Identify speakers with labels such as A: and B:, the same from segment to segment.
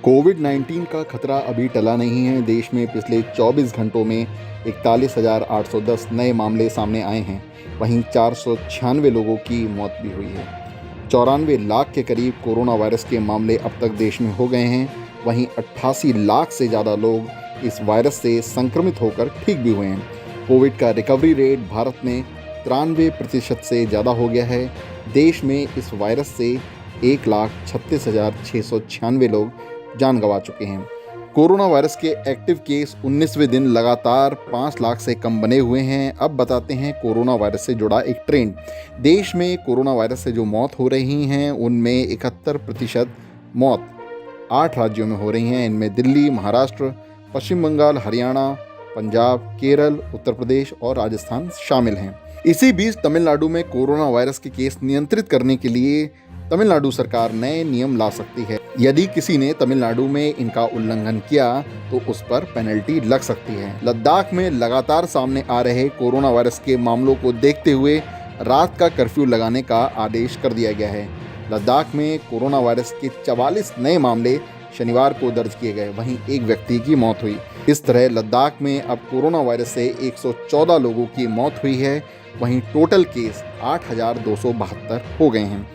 A: कोविड-19 का खतरा अभी टला नहीं है। देश में पिछले 24 घंटों में 41,810 नए मामले सामने आए हैं। वहीं 496 लोगों की मौत भी हुई है। 94 लाख के करीब कोरोना वायरस के मामले अब तक देश में हो गए हैं। वहीं 88 लाख से ज़्यादा लोग इस वायरस से संक्रमित होकर ठीक भी हुए हैं। कोविड का रिकवरी रेट भारत में 93% से ज़्यादा हो गया है। देश में इस वायरस से 1,36,696 लोग जान गंवा चुके हैं। कोरोना वायरस के एक्टिव केस 19वें दिन लगातार 5 लाख से कम बने हुए हैं। अब बताते हैं कोरोना वायरस से जुड़ा एक ट्रेंड। देश में कोरोना वायरस से जो मौत हो रही हैं उनमें 71% मौत 8 राज्यों में हो रही हैं। इनमें दिल्ली, महाराष्ट्र, पश्चिम बंगाल, हरियाणा, पंजाब, केरल, उत्तर प्रदेश और राजस्थान शामिल हैं। इसी बीच तमिलनाडु में कोरोना वायरस के केस नियंत्रित करने के लिए तमिलनाडु सरकार नए नियम ला सकती है। यदि किसी ने तमिलनाडु में इनका उल्लंघन किया तो उस पर पेनल्टी लग सकती है। लद्दाख में लगातार सामने आ रहे कोरोना वायरस के मामलों को देखते हुए रात का कर्फ्यू लगाने का आदेश कर दिया गया है। लद्दाख में कोरोना वायरस के 44 नए मामले शनिवार को दर्ज किए गए। वहीं एक व्यक्ति की मौत हुई। इस तरह लद्दाख में अब कोरोना वायरस से 114 लोगों की मौत हुई है। वहीं टोटल केस 8,272 हो गए हैं।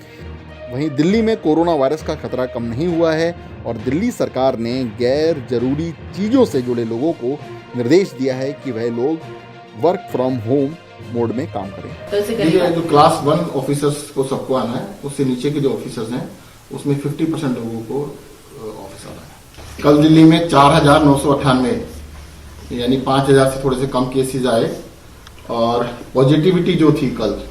A: वहीं दिल्ली में कोरोना वायरस का खतरा कम नहीं हुआ है और दिल्ली सरकार ने गैर जरूरी चीज़ों से जुड़े लोगों को निर्देश दिया है कि वह लोग वर्क फ्रॉम होम मोड में काम करें।
B: देखिए, जो क्लास 1 ऑफिसर्स को सबको आना है, उससे नीचे के जो ऑफिसर्स हैं उसमें 50% लोगों को ऑफिस आना है। कल दिल्ली में 4,998 यानी 5,000 से थोड़े से कम केसेज आए और पॉजिटिविटी जो थी कल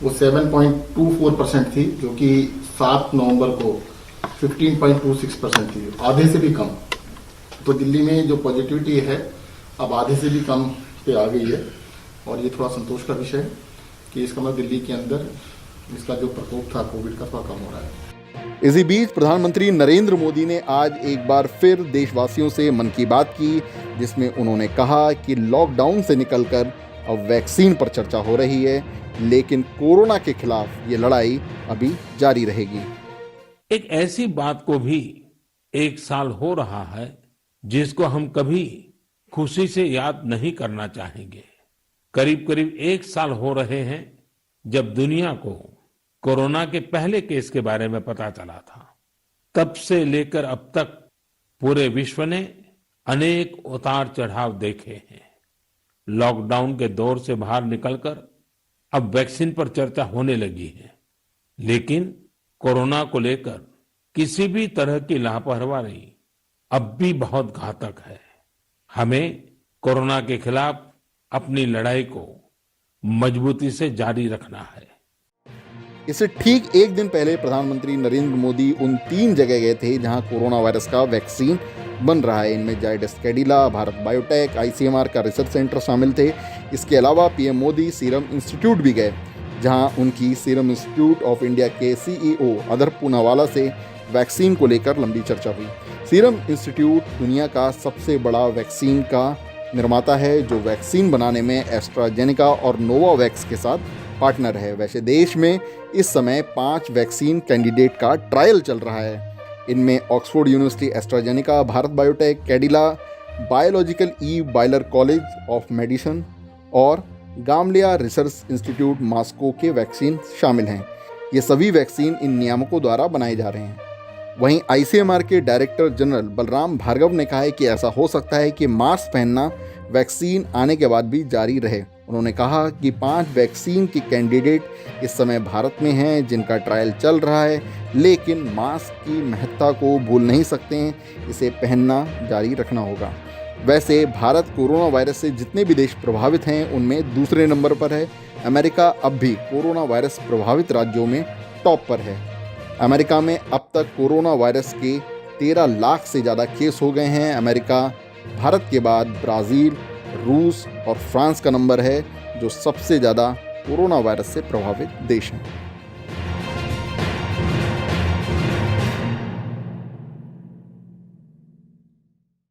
B: वो 7.24% थी, जो कि 7 नवंबर को 15.26% थी, आधे से भी कम। तो दिल्ली में जो पॉजिटिविटी है अब आधे से भी कम पे आ गई है और ये थोड़ा संतोष का विषय है कि इसका मतलब दिल्ली के अंदर इसका जो प्रकोप था कोविड का थोड़ा कम हो रहा है।
A: इसी बीच प्रधानमंत्री नरेंद्र मोदी ने आज एक बार फिर देशवासियों से मन की बात की, जिसमें उन्होंने कहा कि लॉकडाउन से निकलकर अब वैक्सीन पर चर्चा हो रही है, लेकिन कोरोना के खिलाफ ये लड़ाई अभी जारी रहेगी।
C: एक ऐसी बात को भी 1 साल हो रहा है जिसको हम कभी खुशी से याद नहीं करना चाहेंगे। करीब करीब 1 साल हो रहे हैं जब दुनिया को कोरोना के पहले केस के बारे में पता चला था। तब से लेकर अब तक पूरे विश्व ने अनेक उतार चढ़ाव देखे हैं। लॉकडाउन के दौर से बाहर निकलकर अब वैक्सीन पर चर्चा होने लगी है, लेकिन कोरोना को लेकर किसी भी तरह की लापरवाही अब भी बहुत घातक है। हमें कोरोना के खिलाफ अपनी लड़ाई को मजबूती से जारी रखना है।
A: इससे ठीक एक दिन पहले प्रधानमंत्री नरेंद्र मोदी उन 3 जगह गए थे जहां कोरोना वायरस का वैक्सीन बन रहा है। इनमें जायडस कैडिला, भारत बायोटेक, ICMR का रिसर्च सेंटर शामिल थे। इसके अलावा पीएम मोदी सीरम इंस्टीट्यूट भी गए, जहां उनकी सीरम इंस्टीट्यूट ऑफ इंडिया के CEO अदर पूनावाला से वैक्सीन को लेकर लंबी चर्चा हुई। सीरम इंस्टीट्यूट दुनिया का सबसे बड़ा वैक्सीन का निर्माता है, जो वैक्सीन बनाने में एस्ट्राजेनेका और नोवावैक्स के साथ पार्टनर है। वैसे देश में इस समय 5 वैक्सीन कैंडिडेट का ट्रायल चल रहा है। इनमें Oxford university AstraZeneca, Bharat biotech, Cadila, biological E boiler college of medicine और गामलिया रिसर्च इंस्टीट्यूट मॉस्को के वैक्सीन शामिल हैं। ये सभी वैक्सीन इन नियामकों द्वारा बनाए जा रहे हैं। वहीं ICMR के डायरेक्टर जनरल बलराम भार्गव ने कहा है कि ऐसा हो सकता है कि मास्क पहनना वैक्सीन आने के बाद भी जारी रहे। उन्होंने कहा कि 5 वैक्सीन के कैंडिडेट इस समय भारत में हैं जिनका ट्रायल चल रहा है, लेकिन मास्क की महत्ता को भूल नहीं सकते हैं, इसे पहनना जारी रखना होगा। वैसे भारत कोरोना वायरस से जितने भी देश प्रभावित हैं उनमें दूसरे नंबर पर है। अमेरिका अब भी कोरोना वायरस प्रभावित राज्यों में टॉप पर है। अमेरिका में अब तक कोरोना वायरस के 13 लाख से ज़्यादा केस हो गए हैं। अमेरिका भारत के बाद ब्राज़ील, रूस और फ्रांस का नंबर है, जो सबसे ज़्यादा कोरोना वायरस से प्रभावित देश हैं।